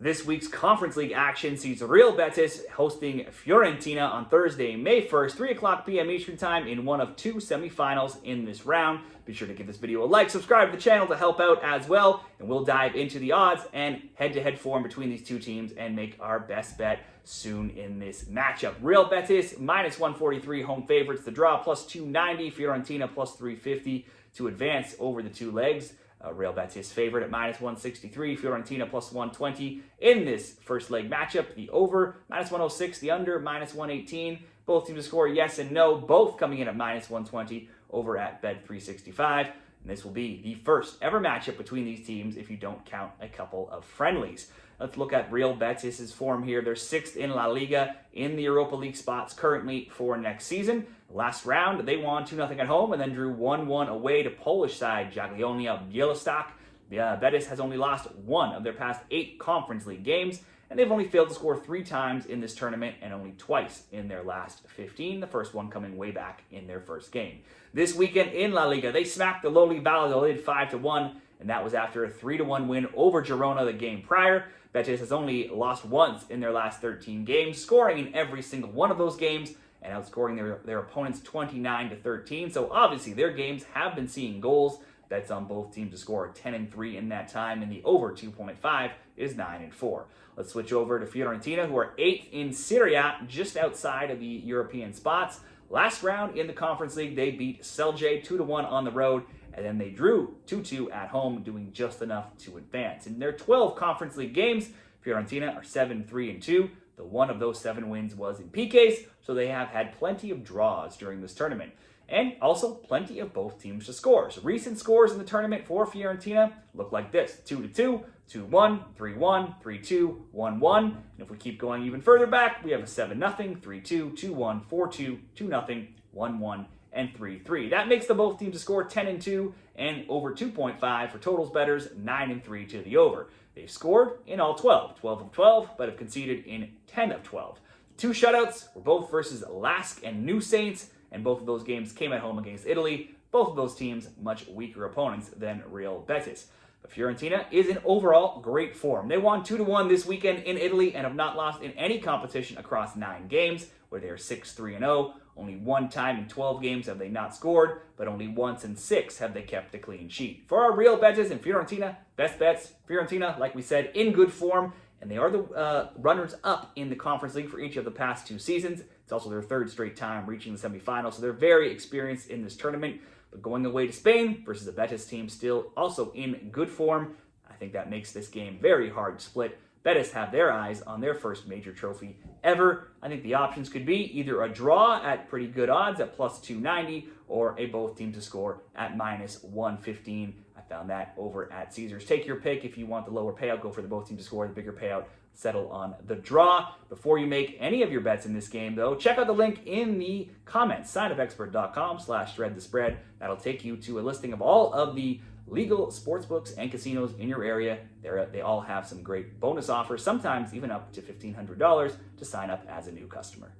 This week's Conference League action sees Real Betis hosting Fiorentina on Thursday, May 1st, 3 o'clock p.m. Eastern Time in one of two semifinals in this round. Be sure to give this video a like, subscribe to the channel to help out as well, and we'll dive into the odds and head-to-head form between these two teams and make our best bet soon in this matchup. Real Betis, minus 143 home favorites. The draw, plus 290. Fiorentina, plus 350 to advance over the two legs. Real Betis favorite at minus 163, Fiorentina plus 120 in this first leg matchup. The over, minus 106, the under, minus 118. Both teams to score yes and no, both coming in at minus 120 over at Bet 365. And this will be the first ever matchup between these teams if you don't count a couple of friendlies. Let's look at Real Betis' form here. They're 6th in La Liga in the Europa League spots currently for next season. Last round, they won 2-0 at home and then drew 1-1 away to Polish side Jagiellonia Białystok. Betis has only lost one of their past 8 Conference League games, and they've only failed to score 3 times in this tournament and only twice in their last 15, the first one coming way back in their first game. This weekend in La Liga, they smacked the lowly Valladolid 5-1, and that was after a 3-1 win over Girona the game prior. Betis has only lost once in their last 13 games, scoring in every single one of those games and outscoring their opponents 29-13. So obviously their games have been seeing goals. Bets on both teams to score 10-3 in that time, and the over 2.5 is 9-4. Let's switch over to Fiorentina, who are 8th in Serie A, just outside of the European spots. Last round in the Conference League, they beat Celje 2-1 on the road, and then they drew 2-2 at home, doing just enough to advance. In their 12 Conference League games, Fiorentina are 7-3-2. The one of those 7 wins was in PKs, so they have had plenty of draws during this tournament. And also plenty of both teams to score. So recent scores in the tournament for Fiorentina look like this: 2-2, 2-1, 3-1, 3-2, 1-1. And if we keep going even further back, we have a 7-0, 3-2, 2-1, 4-2, 2-0, 1-1, and 3-3. That makes the both teams to score 10-2 and over 2.5 for totals bettors, 9-3 to the over. They've scored in all 12 of 12, but have conceded in 10 of 12. 2 shutouts were both versus Lask and New Saints, and both of those games came at home against Italy. Both of those teams much weaker opponents than Real Betis. But Fiorentina is in overall great form. They won 2-1 this weekend in Italy and have not lost in any competition across 9 games, where they are 6-3-0. Only one time in 12 games have they not scored, but only once in 6 have they kept a clean sheet. For our Real Betis and Fiorentina, best bets, Fiorentina, like we said, in good form, and they are the runners-up in the Conference League for each of the past 2 seasons. It's also their 3rd straight time reaching the semifinals, so they're very experienced in this tournament. But going away to Spain versus the Betis team still also in good form, I think that makes this game very hard to split. Betis have their eyes on their first major trophy ever. I think the options could be either a draw at pretty good odds at plus 290 or a both teams to score at minus 115. I found that over at Caesars. Take your pick. If you want the lower payout, go for the both teams to score. The bigger payout, settle on the draw. Before you make any of your bets in this game, though, check out the link in the comments, signupexpert.com/threadthespread. That'll take you to a listing of all of the legal sportsbooks and casinos in your area. They all have some great bonus offers, sometimes even up to $1,500 to sign up as a new customer.